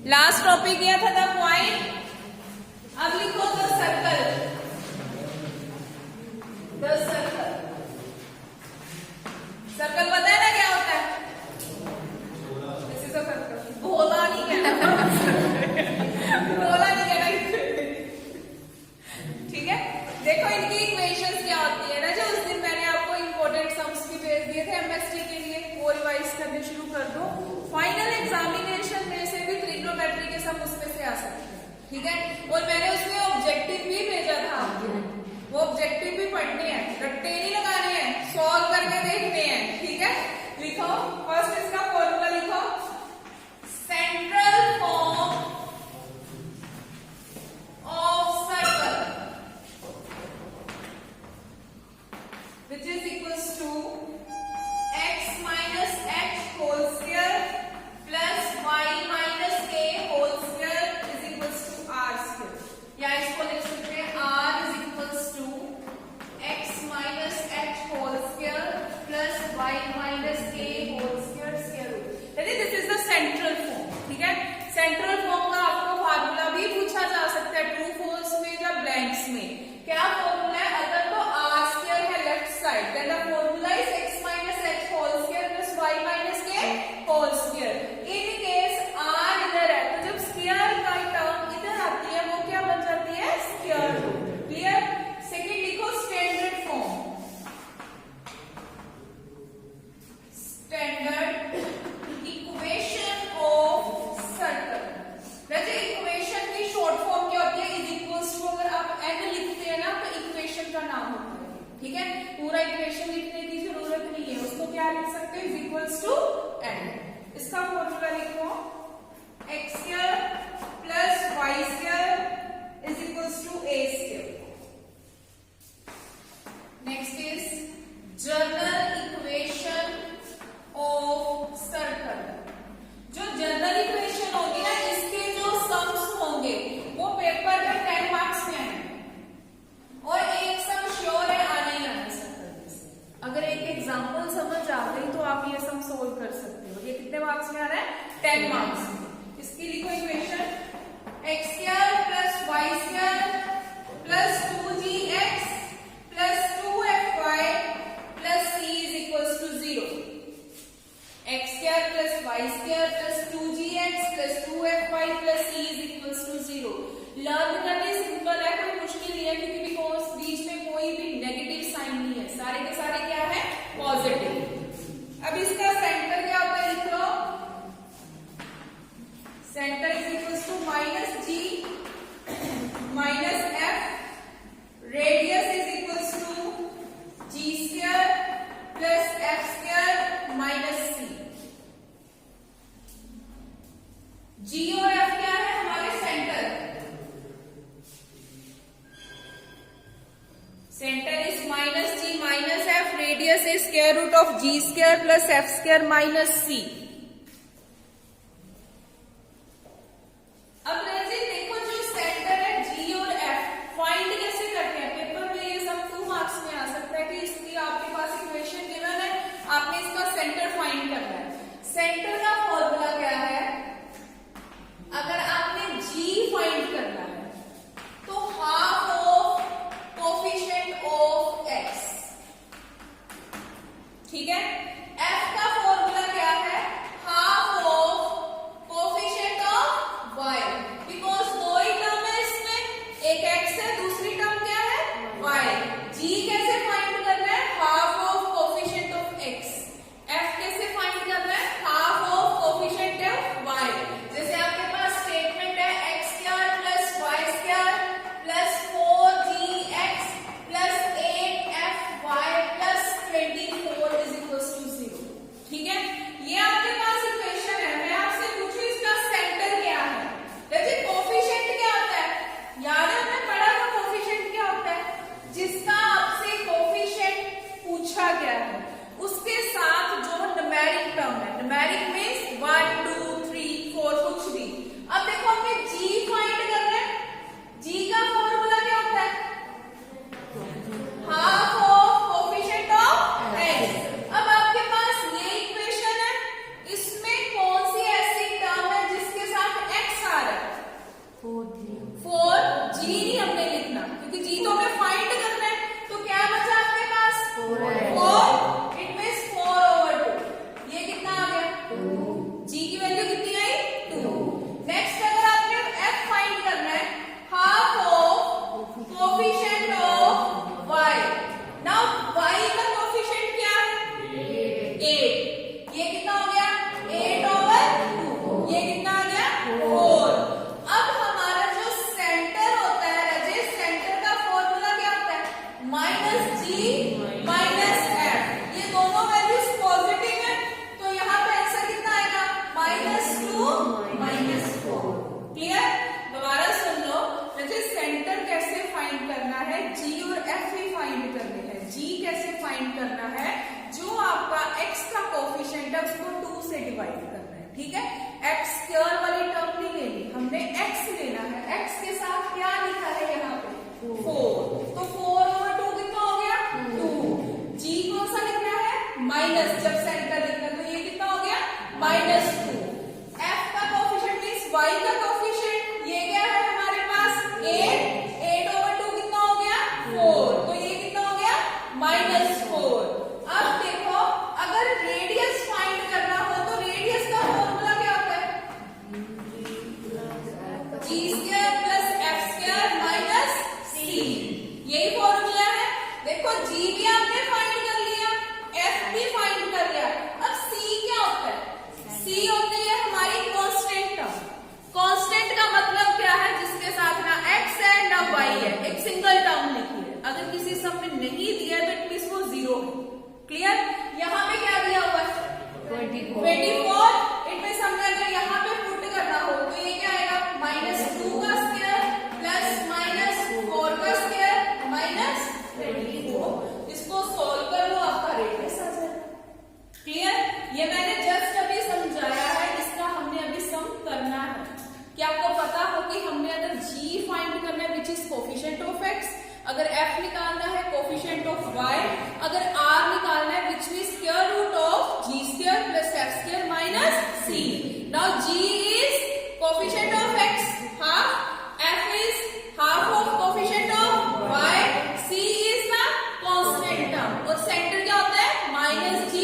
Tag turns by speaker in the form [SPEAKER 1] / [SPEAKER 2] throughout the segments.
[SPEAKER 1] Last topic किया था the point, अब लिखो the circle. The circle, circle पता है ना क्या होता है? This is a circle. गोला नहीं कहना, गोला नहीं कहना, ठीक है। देखो इनकी इक्वेशंस क्या होती है ना, जो उस दिन मैंने आपको इंपॉर्टेंट सम्स भी भेज दिए थे एमएसटी के लिए, वो रिवाइज करने शुरू कर दो। फाइनल एग्जामिनेशन में से भी ट्रिग्नोमेट्री के सम उसमें से आ सकते हैं, ठीक है। और मैंने उसमें ऑब्जेक्टिव भी भेजा था आपको, वो ऑब्जेक्टिव भी पढ़ने हैं, रट्टे नहीं लगाने हैं, सॉल्व करके देखने हैं, ठीक है। लिखो फर्स्ट इसका फॉर्मूला लिखो, central form of circle which is equals to x minus h whole square plus y minus k whole square is equals to r square, या इसको लिख सकते हैं r is equals to x minus h whole square plus y minus k whole square square root। this is the central form, ठीक है। Central form का आपको formula भी पूछा जा सकता है ट्रू फॉल्स में या ब्लैंक्स में। क्या फॉर्मूला है? अगर तो r स्क्वायर है left side, then the formula is x minus h whole square plus y minus k whole square। In case r इधर है, तो जब स्क्वायर का टर्म इधर आती है वो क्या बन जाती है? Square root. क्लियर? सेकंड लिखो standard form, standard equation of circle. वैसे इक्वेशन की शॉर्ट फॉर्म क्या होती है? इज इक्वल्स टू, अगर आप n लिखते हैं ना तो इक्वेशन का नाम होता है, ठीक है। पूरा इक्वेशन लिखने की जरूरत नहीं है, उसको क्या लिख सकते हैं? Is equals to n। इसका फॉर्मूला लिखो, x square plus y square is equals to a square. Next is general equation of circle. जो जनरल इक्वेशन होगी ना, इसके जो सम्स होंगे वो पेपर में 10 मार्क्स में आएंगे, और एक सम श्योर है आना ही आना सर्कल से। अगर एक एग्जांपल समझ आ गई तो आप ये सम सोल्व कर सकते हो। ये कितने मार्क्स में आ रहा है? 10 मार्क्स में। इसकी लिखो equation, x square plus y square plus 2gx plus 2fy plus c is equals to 0। x square plus y square plus 2gx plus 2fy plus c is equals to 0। Learn करने simple है, कोई मुश्किल नहीं है, क्योंकि because बीच में कोई भी नेगेटिव साइन नहीं है, सारे के सारे क्या है? पॉजिटिव। अब इसका सेंटर क्या होता है? लिख लो, centre is equals to minus g minus f, radius is equals to g square plus f square minus c। g और f क्या है? हमारे centre. Centre is minus g minus f, radius is square root of g square plus f square minus c। अब देखो जो centre है g और f, find कैसे करते हैं? पेपर में ये सब 2 मार्क्स में आ सकता है कि इसकी आपके पास इक्वेशन गिवन है, आपने इसका सेंटर फाइंड करना है। सेंटर का फॉर्मूला क्या है? अगर आपने g फाइंड करना है तो half of coefficient of x, ठीक है। f का फॉर्मूला क्या है? अगर f निकालना है कोफिशिएंट ऑफ y, अगर r निकालना है which means square root of g square plus f square minus c. Now g is coefficient of x half, f is half of coefficient of y, c is the constant term और centre क्या होता है minus g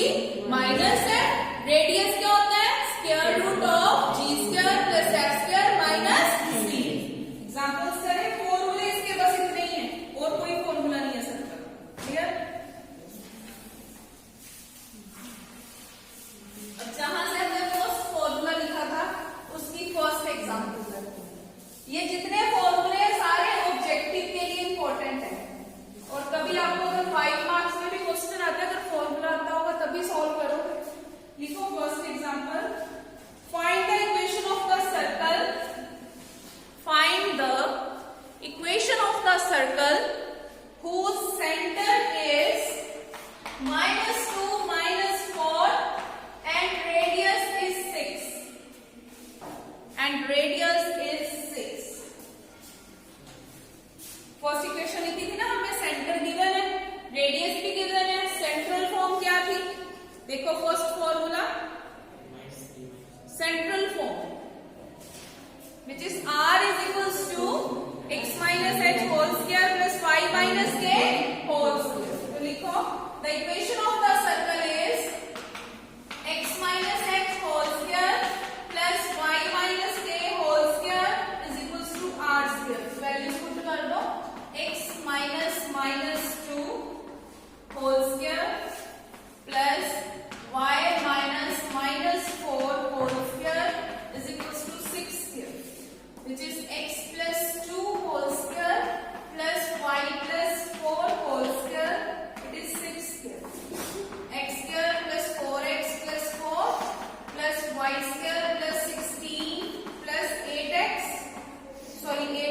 [SPEAKER 1] minus f. Radius क्या होता है square root of g square plus f square minus c. Examples करें, फॉर्मूले इसके बस इतने ही हैं और कोई फॉर्मूला नहीं है सबका. क्लियर? अब जहां से हमने फर्स्ट फॉर्मूला लिखा था उसकी फर्स्ट एग्जांपल करते हैं. ये जितने फॉर्मूले हैं सारे ऑब्जेक्टिव के लिए इंपॉर्टेंट है और कभी आपको अगर 5 मार्क्स में भी क्वेश्चन आता है अगर फॉर्मूला आता होगा तभी सॉल्व करो. लिखो first example, find the equation of the circle, find the equation of the circle whose center is -2 -4 and radius is 6 and radius is 6. First equation लिखी थी ना हमने, सेंटर गिवन है, रेडियस भी गिवन है, सेंट्रल फॉर्म क्या थी देखो. First formula central form which is r is equals to x minus h whole square plus y minus k whole square. तो लिखो the equation of the circle is x minus h whole square plus y minus k whole square is equals to r square. Values put कर दो, x minus minus 2 whole square plus y minus minus 4 whole square is equals to 6 square, which is x plus 2 whole square plus y plus 4 whole square, it is 6 square. X square plus 4x plus 4 plus y square plus 16 plus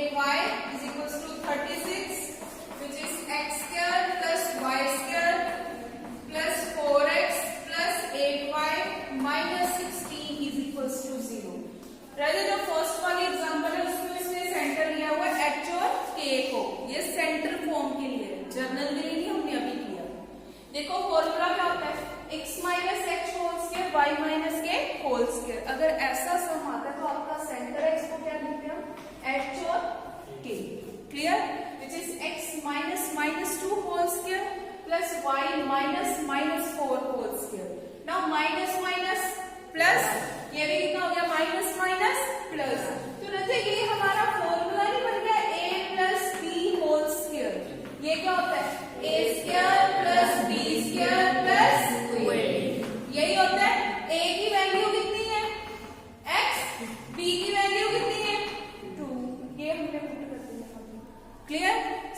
[SPEAKER 1] 8y is equals to 36, which is x square plus y square plus 4x plus 8y minus 16 is equals to 0. Right, जो first वाली example है उसमें इसने centre लिया हुआ h और k को, ये सेंटर फॉर्म के लिए, जर्नल के लिए नहीं हमने अभी किया. देखो फॉर्मूला क्या होता है x minus h whole square y minus k whole square. अगर ऐसा सम आता है तो आपका सेंटर x को क्या लिखते हैं h और k. Clear? Which is x minus minus 2 whole square plus y minus minus 4 whole square. Now minus minus plus, ये भी कितना हो गया माइनस माइनस प्लस. तो रजे ये हमारा फॉर्मूला नहीं बन गया a plus B whole square. ये क्या होता है a square plus B square plus 2ab. यही होता है. a की वैल्यू कितनी है x, b की वैल्यू कितनी है 2. ये हमने पुट कर दिया. क्लियर?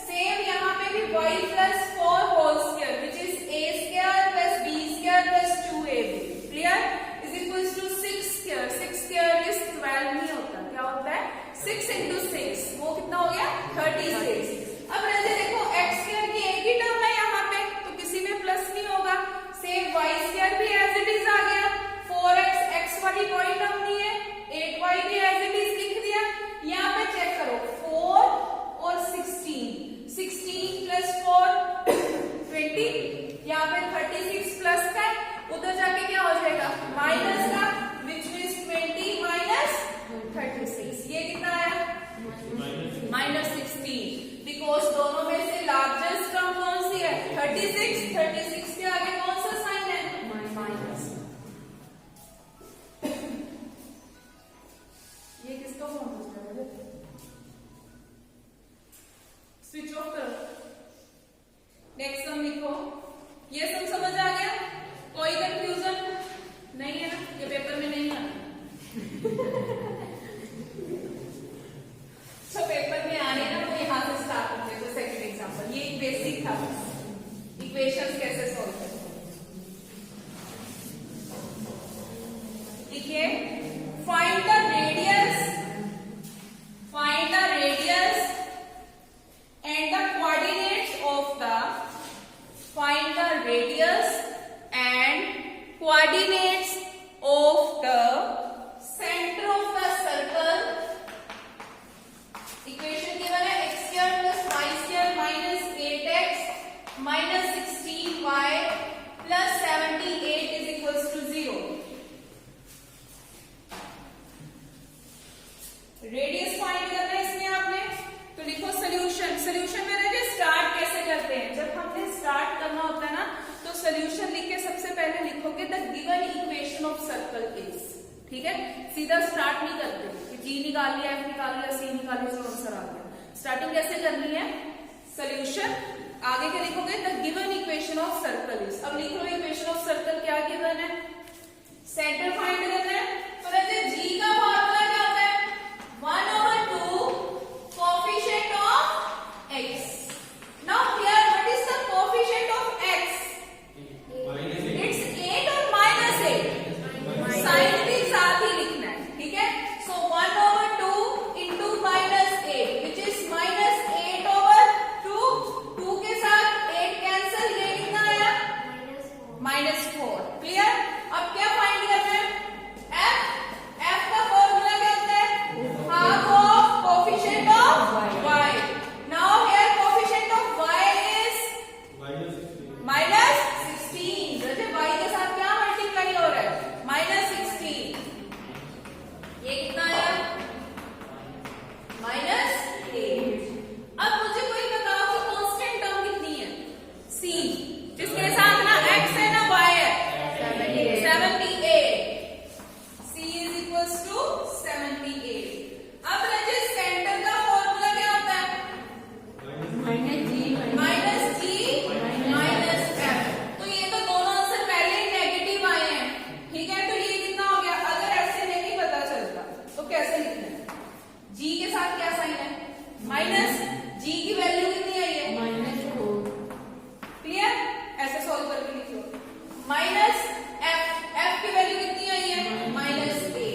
[SPEAKER 1] सेम यहाँ पे भी y plus 4 whole square which is a square plus b square plus 2ab. Clear? Equals to 6 square. 6 square is 12 नहीं होता, क्या होता है 6 into 6, वो कितना हो गया 36. अब रजे देखो x स्क्वायर की एक ही टर्म है यहाँ पे तो किसी में प्लस नहीं होगा. सेम y स्क्वायर भी एज इट इज आ गया, 4x x वाली कोई टर्म नहीं है, 8y भी एज इट इज लिख दिया. यहाँ पे चेक करो 4 और 16 प्लस 4 20, यहाँ पे 36 प्लस का, उधर जाके क्या हो जाएगा माइनस का, विच मीन्स 20 माइनस 36. ये कितना आया माइनस 16. बिकॉज दोनों में से लार्जेस्ट टर्म कौन सी है 36. 36 के आगे कौन सा साइन है माइनस. ये किसका फोन है, स्विच ऑफ करो. नेक्स्ट सम लिखो. ये सम समझ आ गया? कोई कंफ्यूजन नहीं है ना? ये पेपर में नहीं आता. तो पेपर में आने ना तो यहाँ से स्टार्ट करते हैं. तो सेकंड एग्जांपल, ये एक बेसिक था, इक्वेशंस कैसे सॉल्व करते हैं. देखिए, find the radius and the radius find करना है इसमें आपने, तो लिखो सोल्यूशन। सोल्यूशन में रहे स्टार्ट कैसे करते हैं, जब हमने स्टार्ट करना होता है ना तो सोल्यूशन लिख के सबसे पहले लिखोगे the given equation of circle is, ठीक है, सीधा स्टार्ट नहीं करते कि जी निकाल लिया, एफ निकाल लिया, सी निकाल लिया, जो आंसर आ गया। स्टार्टिंग कैसे करनी है, सोल्यूशन, आगे क्या लिखोगे the given equation of circle is. अब लिख लो इक्वेशन ऑफ सर्कल क्या गिवन है, सेंटर फाइंड करना है, तो जैसे जी का फॉर्मूला क्या होता है 1/2 coefficient of x। Now here what is the coefficient of x, it's 8 और -8, साइन के साथ ही लिखना है, ठीक है। सो 1/2 into -8 which is -8/2, 2 के साथ 8 कैंसिल, ये कितना आया -4, क्लियर। अब क्या फाइंड करना है, f का फॉर्मूला क्या होता है half of coefficient of y। Now here coefficient of y is -16, जैसे y के साथ क्या मल्टीप्लाई हो रहा है -16, ये कितना आया -8। अब मुझे कोई बताओ कि कांस्टेंट टर्म कितनी है, c, जिसके साथ ना x है ना y है, 78, c is equals to 78। अब रजे सेंटर का फॉर्मूला क्या होता है -g -f, तो ये तो दोनों आंसर पहले ही नेगेटिव आए हैं, ठीक है। तो ये कितना हो गया, अगर ऐसे नहीं पता चलता तो कैसे लिखना है, g के साथ क्या साइन है माइनस, g की वैल्यू कितनी आई है -4, क्लियर, ऐसे सॉल्व करके लिखो, माइनस f की वैल्यू कितनी आई है -8,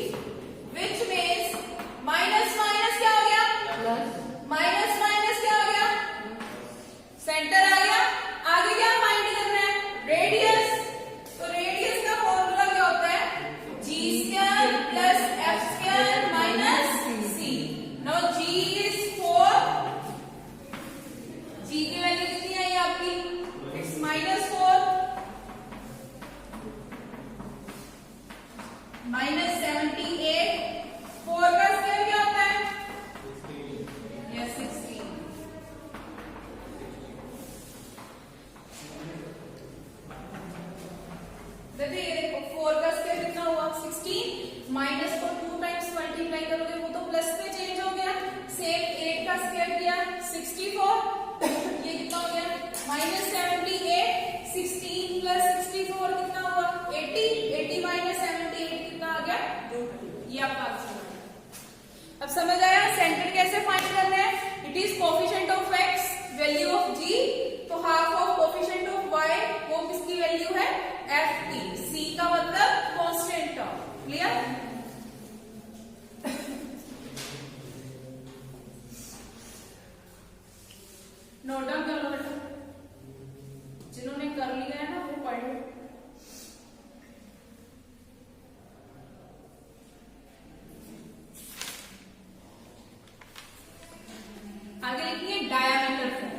[SPEAKER 1] विच मीन्स माइनस माइनस क्या हो गया माइनस माइनस क्या हो गया, सेंटर आ गया। आगे क्या फाइंड करना है, रेडियस, तो रेडियस का फॉर्मूला क्या होता है g² plus f² minus c। Now g is 4, g की वैल्यू कितनी आई आपकी, इट्स -4, -78, 4 का स्क्वायर क्या होता है, यस 16। देखिए ये देखो 4 का स्क्वायर कितना हुआ 16, माइनस को 2 टाइम्स मल्टीप्लाई करोगे वो तो प्लस में चेंज हो गया, सेम 8 का स्क्वायर किया 64, ये कितना हो गया -78, 16 प्लस 64 कितना हुआ 80, 80 माइनस 78 कितना आ गया 220, ये आपका आंसर है। अब समझ आया सेंटर कैसे फाइंड करना है, it is coefficient of x, value of g, तो half of coefficient of y, वो किसकी वैल्यू है ft, c का मतलब constant term, clear. Note down कर लो बेटा, जिन्होंने कर लिया है ना वो पढ़ लो। आगे लिखिए डायामीटर फॉर्म,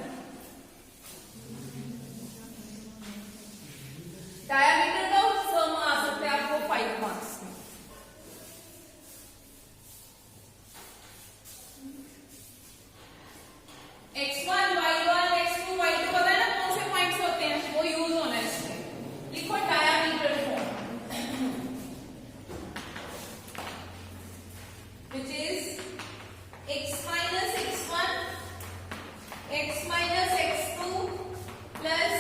[SPEAKER 1] डायामीटर का सम आ सकता है आपको 5 मार्क्स में। x1 y1 x2 y2 पता है ना कौन से पॉइंट्स होते हैं, वो यूज होना है इसमें। लिखो diameter form, which is x minus x1 x minus x2 plus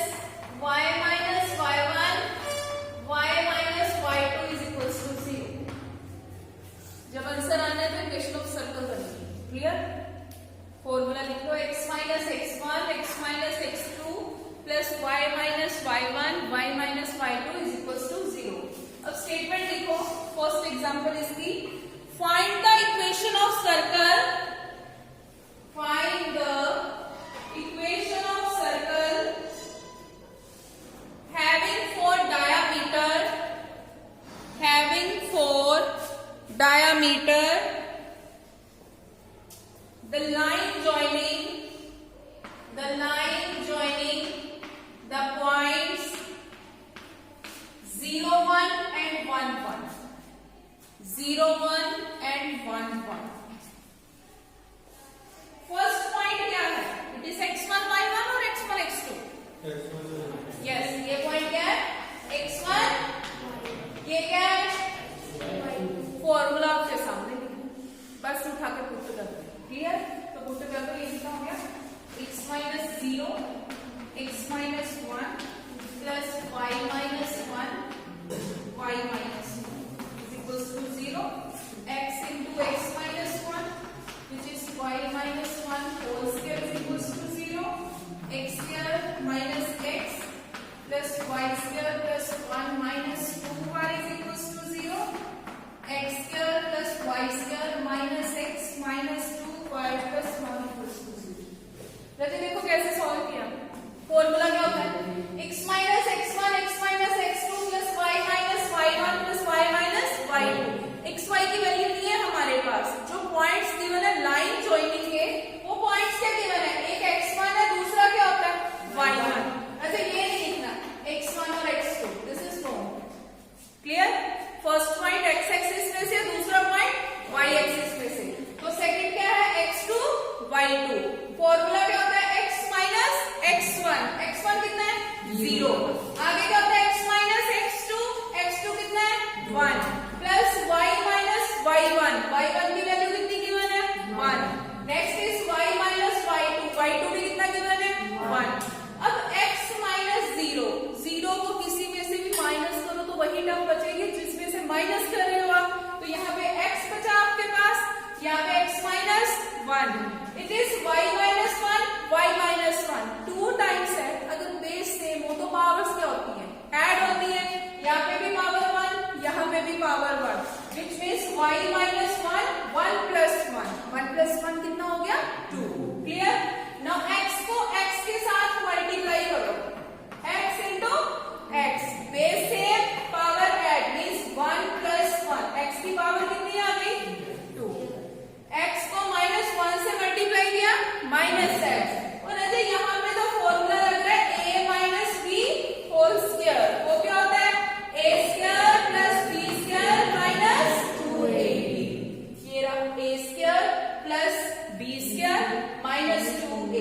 [SPEAKER 1] y minus y1 y minus y2 is equals to 0। जब आंसर आना है तो इक्वेशन ऑफ सर्कल बनेगी, क्लियर। फॉर्मूला लिख लो x minus x1 x minus x2 plus y minus y1 y minus y2 is equals to 0। अब statement लिखो, first example इसकी, find the equation of circle, find the equation of circle having 4 diameter, the line joining the points 0, 1 and 1, 1, 0, 1 and 1, 1। Rajni देखो कैसे solve किया। Formula क्या होता है, x minus x1 x minus x2 plus y minus y1 plus y minus y2। x y की value नहीं है हमारे पास, जो पॉइंट्स गिवन है लाइन जॉइनिंग के वो पॉइंट्स क्या गिवन है, एक x1 है, दूसरा क्या होता है y1। अच्छा ये नहीं लिखना x1 और x2, this is wrong. Clear, first point x axis में से, दूसरा पॉइंट y एक्सिस में से। तो सेकंड क्या है x2 y2। फॉर्मूला क्या होता है x माइनस x1, x1 कितना है 0, आगे क्या होता है x माइनस x2, x2 कितना है 1 plus y minus y1, y1 की वैल्यू कितनी गिवन है 1। Next is y minus y2, y2 भी कितना गिवन है 1। अब x माइनस 0, 0 को किसी में से भी माइनस करो तो वही टर्म बचेगी जिसमें से माइनस कर रहे हो आप। तो यहाँ पे x बचा आपके पास, यहाँ पे x minus 1, it is y minus 1 y minus 1, 2 times है। अगर बेस सेम हो तो पावर्स क्या होती है, ऐड होती है। यहाँ पे भी पावर 1, यहाँ पे भी power 1, which means y minus 1 1 plus 1, 1 plus 1 कितना हो गया 2। क्लियर, नाउ x को x के साथ मल्टीप्लाई करो, x into x, base same power add means 1 plus 1, x की पावर कितनी आ गई 2। x को माइनस 1 से मल्टीप्लाई किया माइनस x, और अरे यहाँ पे तो फॉर्मूला लग रहा है a minus b whole square, वो क्या होता है a square plus B square minus 2ab। ये रहा a square plus B square minus 2ab।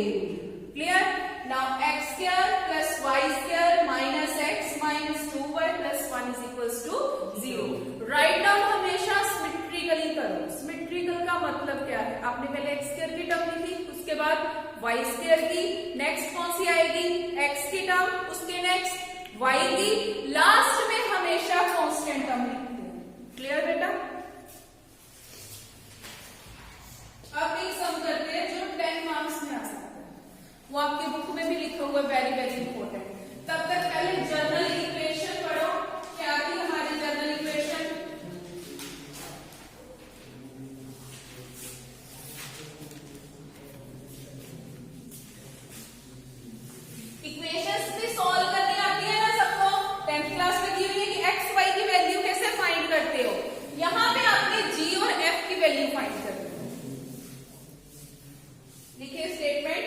[SPEAKER 1] Clear, now x square plus y square minus x minus 2y plus 1 is equals to 0। Right down हमेशा symmetrically करो। Symmetrical का मतलब क्या है, आपने पहले x स्क्वायर की टर्म लिखी, उसके बाद y स्क्वायर की, नेक्स्ट कौन सी आएगी x की टर्म, उसके नेक्स्ट y की, लास्ट में हमेशा कांस्टेंट टर्म लिखते हैं। क्लियर बेटा, अब एक सम करते हैं जो 10 मार्क्स में आ सकता है, वो आपके बुक में भी लिखा हुआ है, वेरी वेरी इंपॉर्टेंट। तब तक पहले जर्नल इक्वेशन पढ़ो, क्या थी हमारी जर्नल इक्वेशन, इक्वेशंस भी सॉल्व करनी आती है ना सबको, 10th क्लास में दी हुई है कि x y की वैल्यू कैसे फाइंड करते हो। यहाँ पे आपने g और f की वैल्यू फाइंड करनी है। लिखिए statement,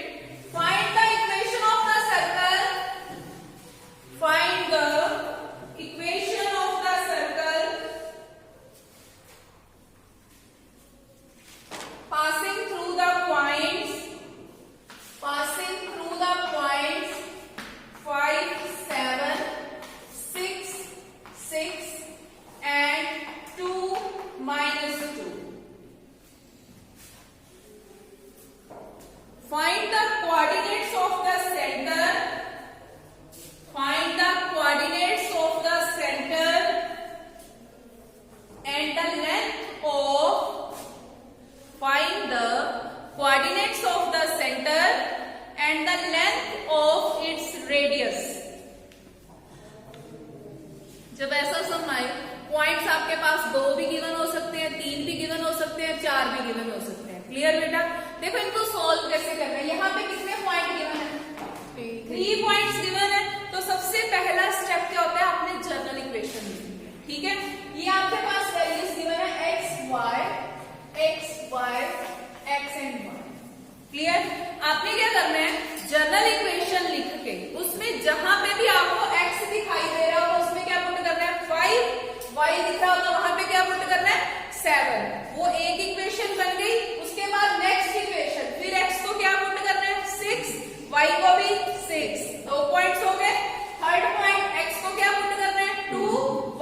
[SPEAKER 1] find the equation of the circle, find the equation of the circle passing through the points 5 7 6 6 and 2 minus 2. Find the coordinates of the center. Find the coordinates of the center and the length of. Find the coordinates of the center and the length of its radius. जब ऐसा सम आए, points आपके पास 2 भी given हो सकते हैं, 3 भी given हो सकते हैं, 4 भी गिवन हो सकते हैं। क्लियर बेटा, देखो इनको सॉल्व कैसे करना है। यहाँ पे कितने पॉइंट गिवन है, 3 पॉइंट्स गिवन है। तो सबसे पहला स्टेप क्या होता है, आपने जर्नल इक्वेशन लिखनी है। ठीक है, ये आपके पास वैल्यूज गिवन है x y x and y। Clear, आपने क्या करना है, जर्नल इक्वेशन लिख के उसमें जहां पे भी आपको x दिखाई दे रहा हो उसमें क्या पुट करना है 5, y दिख रहा हो तो वहां पे क्या पुट करना है 7। वो एक इक्वेशन बन गई। उसके बाद नेक्स्ट इक्वेशन, फिर x को क्या पुट करना है 6, y को भी 6, 2 पॉइंट्स हो गए। थर्ड पॉइंट, x को क्या पुट करना है 2,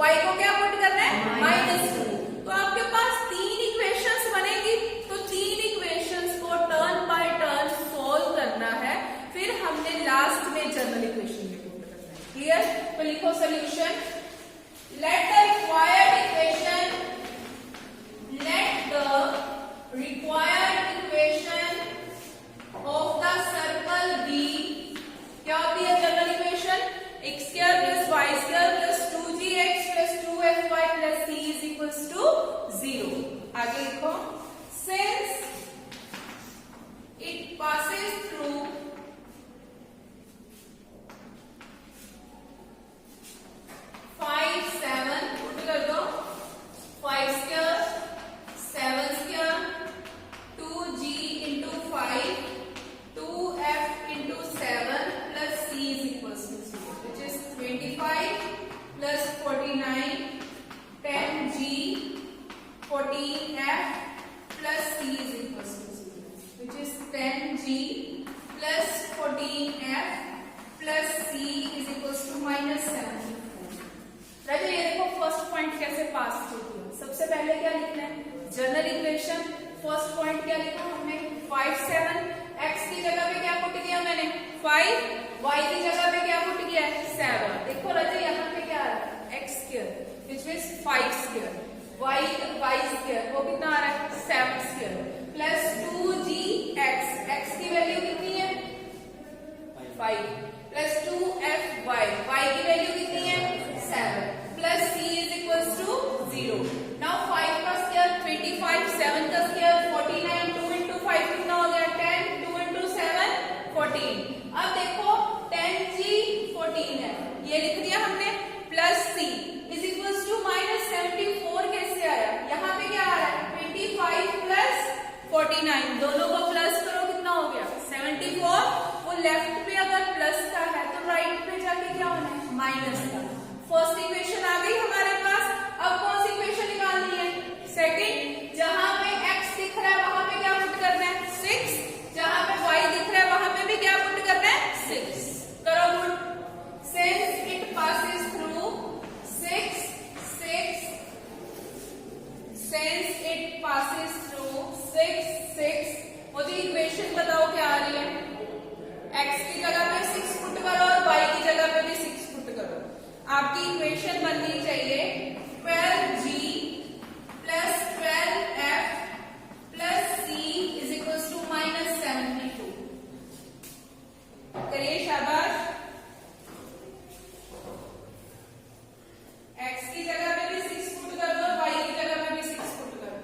[SPEAKER 1] y को क्या पुट करना है -2। तो आपके पास 3 इक्वेशंस बनेगी। तो 3 इक्वेशंस को टर्न बाय टर्न सॉल्व करना है, फिर हमने लास्ट में जनरल इक्वेशन में पुट करना है। क्लियर, तो लिखो solution, let the required equation, let the 10g plus 14f plus c is equals to minus 74। Right, ये देखो फर्स्ट पॉइंट कैसे पास होती है। सबसे पहले क्या लिखना है, जनरल इक्वेशन। फर्स्ट पॉइंट क्या लिखा हमने, 5 7, x की जगह पे क्या पुट किया मैंने 5, y की जगह पे क्या पुट किया 7। देखो राजा यहाँ पे क्या आ रहा है, x square which means 5 square, y square वो कितना आ रहा है 7 स्क्वायर, प्लस 2gx, x की वैल्यू कितनी है 5, प्लस 2fy, y की वैल्यू कितनी है 7, plus c is equals to 0। Now 5 का स्क्वायर 25, 7 का स्क्वायर 49, 2 into 5 कितना हो गया 10, 2 into 7 14। अब देखो 10g 14 है, ये लिख दिया हमने, plus c is equals to minus 74 कैसे आया, यहाँ पे क्या आ रहा है 25 प्लस 49, दोनों को प्लस करो कितना हो गया 74। वो लेफ्ट पे अगर प्लस का है तो राइट पे जाके क्या होना है माइनस का। फर्स्ट इक्वेशन आ गई हमारे पास। अब कौन सी इक्वेशन निकालनी है, सेकंड। जहां पे x दिख रहा है वहां पे क्या पुट करना है 6, जहां पे y दिख रहा है वहां पे भी क्या पुट करना है 6। करो put, since it passes through 6, since it passes through 6, मुझे इक्वेशन बताओ क्या आ रही है, x की जगह पे 6 पुट करो और y की जगह पे भी 6 पुट करो। आपकी इक्वेशन बननी चाहिए 12g plus 12f plus c is equals to minus 72। करिए शाबाश। x की जगह पे भी 6 पुट कर दो, y की जगह पे भी 6 पुट कर दो।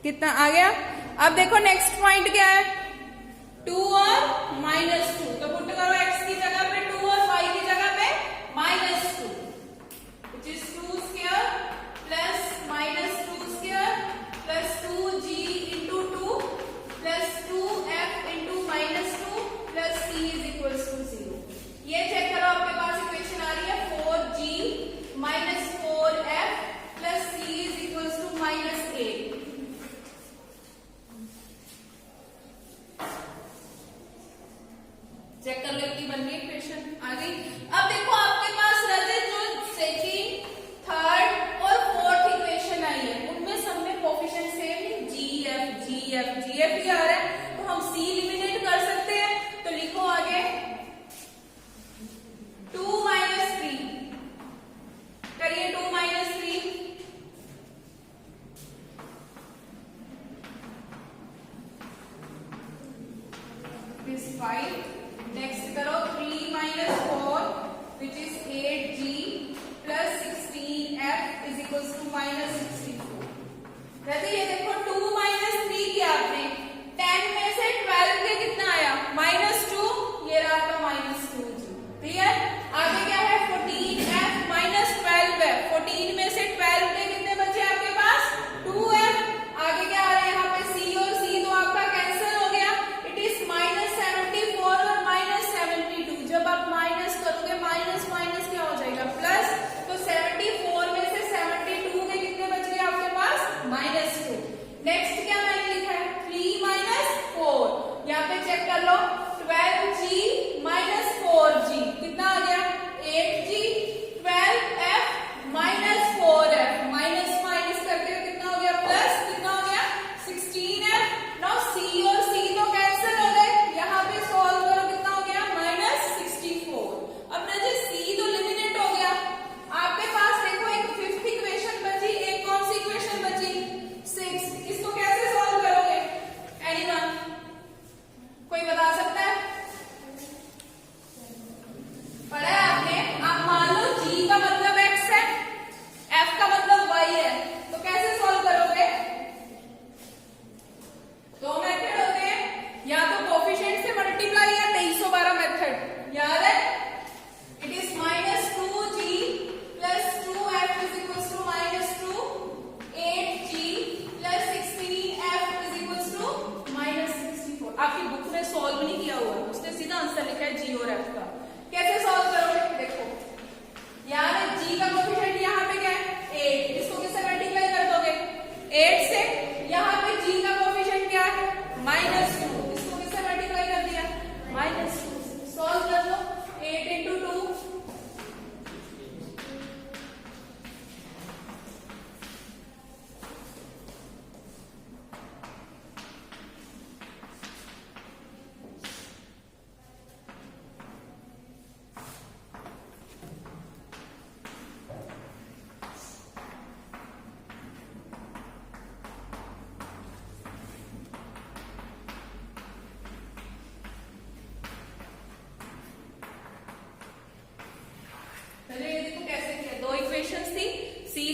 [SPEAKER 1] कितना आ गया। अब देखो नेक्स्ट पॉइंट क्या है, 2 और माइनस 2, तो पुट करो x की जगह पे 2 और y की जगह पे minus 2, which is 2 square plus minus 2 square plus 2g into 2 plus 2f into minus 2 plus c is equals to 0। ये चेक करो, आपके पास इक्वेशन आ रही है 4g minus 4f plus c is equals to minus 8। Check कर लो इतनी बन गई इक्वेशन, आ गई। अब देखो आपके पास रहते जो सेकंड, थर्ड और फोर्थ इक्वेशन आई है उनमें सब में कोफिशिएंट सेम GF ही आ रहा है, तो हम C एलिमिनेट कर सकते हैं। तो लिखो आगे 2 माइनस 3, करिए 2 माइनस 3, इज 5। नेक्स्ट करो 3 minus 4 which is 8g plus 16f is equals to minus 64। रहते ये देखो 2 माइनस 3 किया आपने, 10 में से 12 के कितना आया माइनस 2, ये रहा आपका माइनस 2g। क्लियर। आगे क्या है 14f माइनस 12f, 14 में से 12 के कितने बचे आपके पास 2f। आगे क्या आ रहा है यहाँ पे c और c तो आपका कैंसिल हो गया, इट इज माइनस 74 और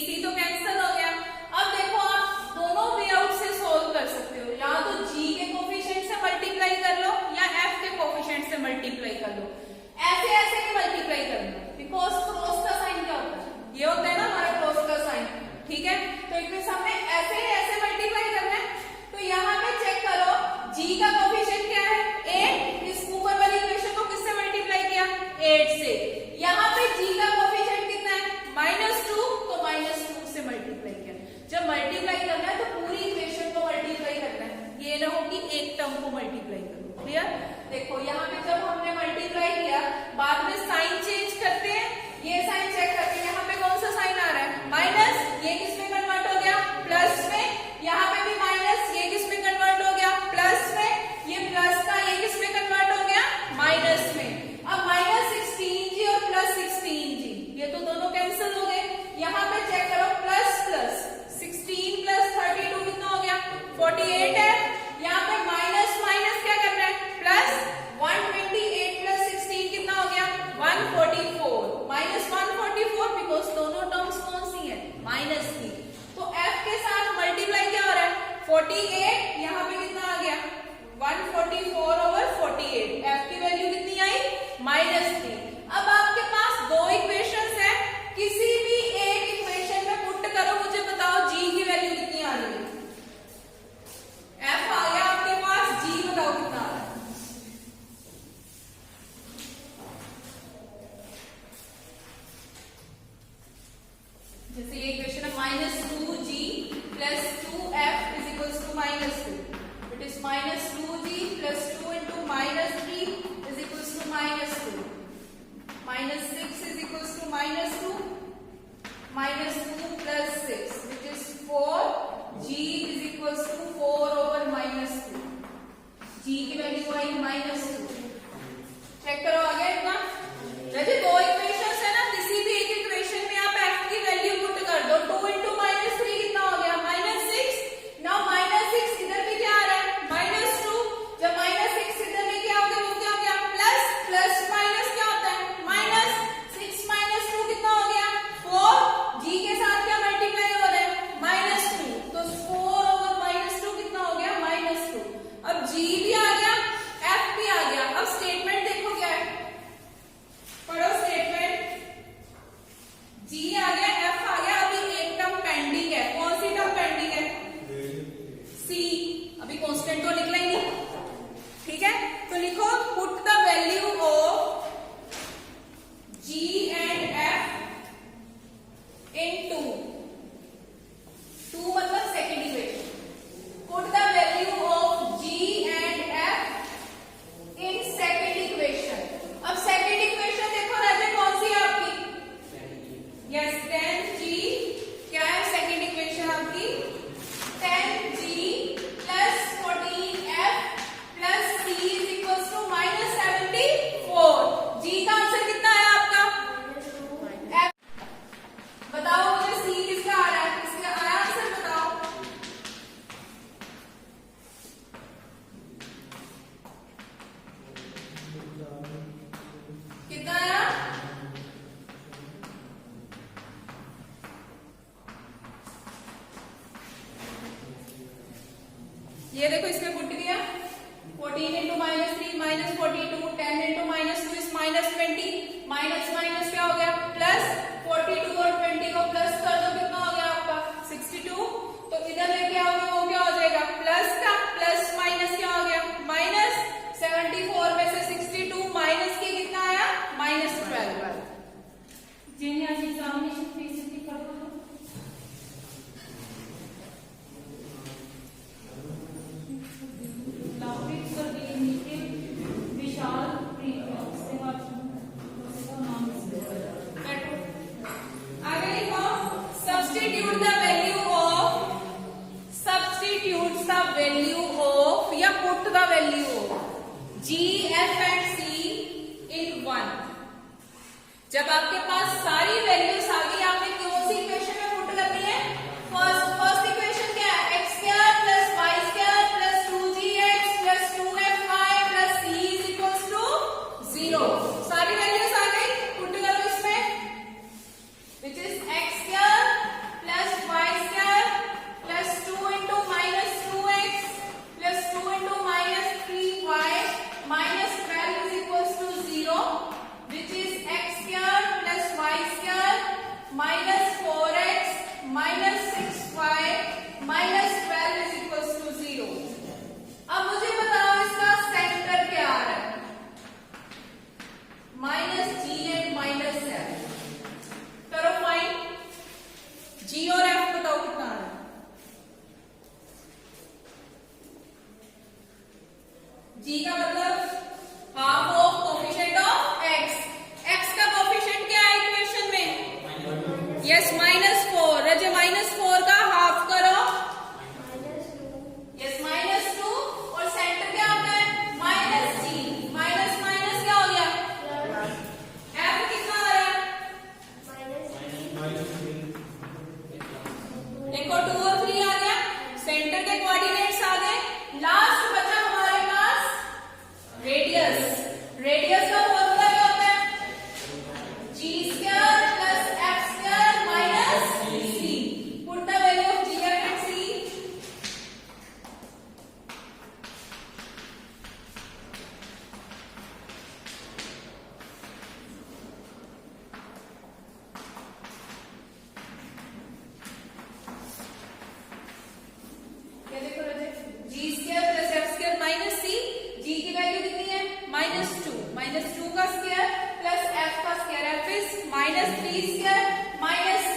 [SPEAKER 1] सी तो कैंसिल हो गया। अब देखो आप दोनों वे आउट से सोल्व कर सकते हो, या तो जी के कोफिशिएंट से मल्टीप्लाई कर लो या एफ के कोफिशिएंट से मल्टीप्लाई कर लो। ऐसे ऐसे नहीं मल्टीप्लाई करना, बिकॉज क्रॉस का साइन क्या होता है, ये होता है ना हमारा क्रॉस का साइन, ठीक है। तो इक्वेशन हमने ऐसे ही ऐसे मल्टीप्लाई करना है। तो यहाँ पे चेक करो जी का कोफिशिएंट क्या है 8, इस ऊपर वाली इक्वेशन को किससे मल्टीप्लाई किया 8 से। यहाँ पे जी का कोफिशिएंट कितना है -2, तो -2 से मल्टीप्लाई किया। जब मल्टीप्लाई करना है तो पूरी इक्वेशन को मल्टीप्लाई करना है, ये ना हो कि एक टर्म को मल्टीप्लाई करो। क्लियर? देखो यहाँ पे जब हमने मल्टीप्लाई किया, बाद में साइन चेंज करते हैं, ये साइन चेक करते हैं, यहाँ पे कौन सा साइन आ रहा है माइनस, ये किस में कन्वर्ट हो गया प्लस में, यहाँ पे भी माइनस, ये किस में कन्वर्ट हो गया प्लस में, ये प्लस का ये किस में कन्वर्ट हो गया माइनस में। अब -16g और +16g, ये तो दोनों कैंसिल हो गए। यहाँ पे चेक करो प्लस प्लस 16 + 32 कितना हो गया 48 है। यहाँ पे माइनस माइनस क्या करना है प्लस 128 + 16 कितना हो गया 144, -144 बिकॉज दोनों टर्म्स कौन सी है माइनस की। तो f के साथ मल्टीप्लाई क्या हो रहा है 48, यहाँ पे कितना आ गया 144/48, f की वैल्यू कितनी आई -3। अब आपके पास दो इक्वेशंस है, किसी भी एक इक्वेशन में पुट करो, मुझे बताओ g की वैल्यू कितनी आ रही है। f आ गया आपके पास, g बताओ कितना आ रहा है। जैसे ये इक्वेशन है -2g + 2f = -2, it is -2g + 2 × -3 = -2, -6 = -2, -2 + 6 which is 4, g = 4/-2, g की वैल्यू आई -2। चेक करो आगे इतना। जैसे दो इक्वेशंस है ना, किसी भी एक इक्वेशन में आप f की वैल्यू पुट कर दो, 2 × -3 कितना हो गया -6। नाउ -6 इधर भी क्या आ रहा है -2, जब -6 इधर में क्या हो गया वो क्या हो गया प्लस, प्लस माइनस क्या होता है -6 - 2 कितना हो गया 4, g के साथ क्या मल्टीप्लाई हो रहा है -2, तो 4/-2 कितना हो गया -2। अब g भी आ गया f भी आ गया। अब स्टेटमेंट देखो क्या है, पढ़ो स्टेटमेंट, g आ गया f आ गया, अभी एक टर्म पेंडिंग है, कौन सी टर्म पेंडिंग है c, अभी कांस्टेंट तो निकला ही नहीं, ठीक है। तो लिखो put the value of g and f into 2 मतलब second equation, put the value of g and f in second equation. अब सेकेंड इक्वेशन देखो राजे कौन सी है आपकी, यस 10g, क्या है सेकेंड इक्वेशन आपकी 10g + 14f + c = -74। g का आंसर कितना है आपका f, बताओ मुझे c किसका आ रहा है, किसका आया आंसर बताओ। कितना आया ये देखो इसमें पुट किया 14 × -3 -42, 10 × -2 is -20, माइनस माइनस क्या हो गया प्लस, 42 और 20 को प्लस कर दो कितना हो गया आपका 62, तो इधर लेके आओगे वो क्या हो जाएगा प्लस का प्लस माइनस क्या हो गया माइनस, 74 में से 62 माइनस के कितना आया -12। जिन्हें आज एग्जामिनेशन फीस कितनी कर दो जब आपके पास सारी वैल्यूज आ गई, आपने कौन सी इक्वेशन में पुट करनी है, फर्स्ट इक्वेशन क्या है x² + y² + 2gx + 2fy + c = 0। सारी वैल्यूज आ गई, पुट करो इसमें, which is x² -6y -12 is equal to 0। अब मुझे बताओ इसका सेंटर क्या आ रहा है? -g and -f। करो फाइंड। g और f बताओ कितना आ रहा है? g का मतलब half of coefficient of x। x का कोफिशिएंट क्या है इक्वेशन में? यस -4। रजे -4 का हाफ करो। यस -2 और सेंटर क्या होता है? -g। माइनस माइनस क्या हो गया? f कितना आ रहा है? देखो 2 और 3 आ गया। सेंटर के कोऑर्डिनेट्स आ गए। लास्ट बचा हमारे पास रेडियस। रेडियस का फॉर्मूला क्या होता है? g² + f² - c। Put the value of g and c। क्या देखो रजे? g² + f² - c। g की वैल्यू कितनी है? -2। -2 का स्क्वायर प्लस f का स्क्वायर। f is -3² - c